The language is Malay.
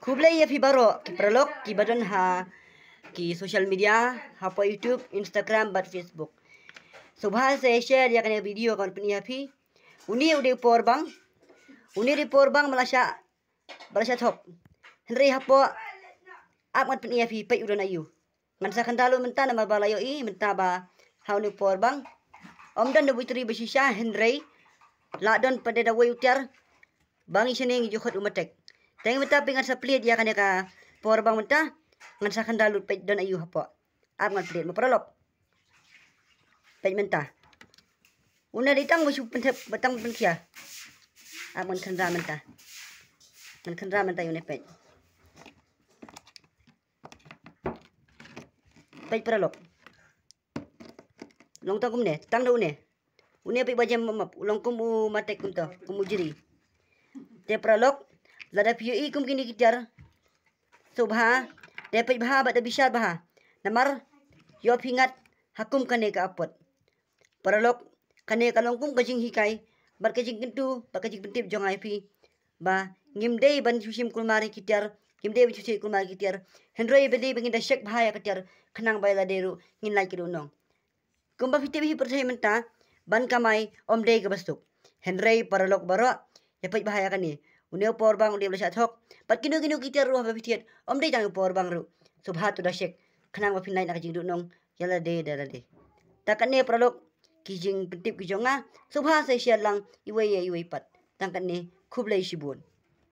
Kublai ya fi baro ki prolog ki badan ha ki social media ha po YouTube, Instagram bat Facebook. Subha saya share ya kena video kon pni fi. Uni ude porbang. Uni di porbang malasya thop. Henry ha po ap mat pni fi pe udan ayu. Ngan sa kandalu menta nama balayo I menta ba ha uni porbang. Om dan debu tri besisha Henry ladon pada dawai utiar bangi seneng jukut umatek. Teng menta pingan sa plit ya kaneka porbang menta ngan sa kandalu pe don ayu ha po. Ap ngan plit maprolop. Pe menta. Una ditang musu petang penkia. Ap ngan kandra menta. Ngan kandra menta yune pe. Pe prolop. Long tang kumne, tang do ne. Une pe bajam mamap, long kum u matek kum to, kum ujiri. Te prolog lada piu I kum kini kitar. Subha, te pe bha ba bisar bha. Namar yo pingat hakum kane ka apot. Prolog kane ka long kum kajing hikai, bar kajing kentu, bar kajing pentip jong ai pi. Ba ngimdei ban susim kulmari kitar. Ngimdei susim kulmari kitar. Hendroi bedi benginda shek bha ya kitar. Kenang bay la deru ngin lai kiru nong. Kumba fiti bihi percaya menta ban kamai om dei ke bastuk. Henry paralok baro dapat bahaya kan ni. Uneu porbang uneu belasat hok. Pat kinu kita ruah bafitiat om dei jang porbang ru. Subhat tu dasyek kenang bafin lain nak jing nong yala de dala de. Takan ne paralok kijing pentip kijonga subha sai share lang iwe pat. Tangkan ne kublai shibun.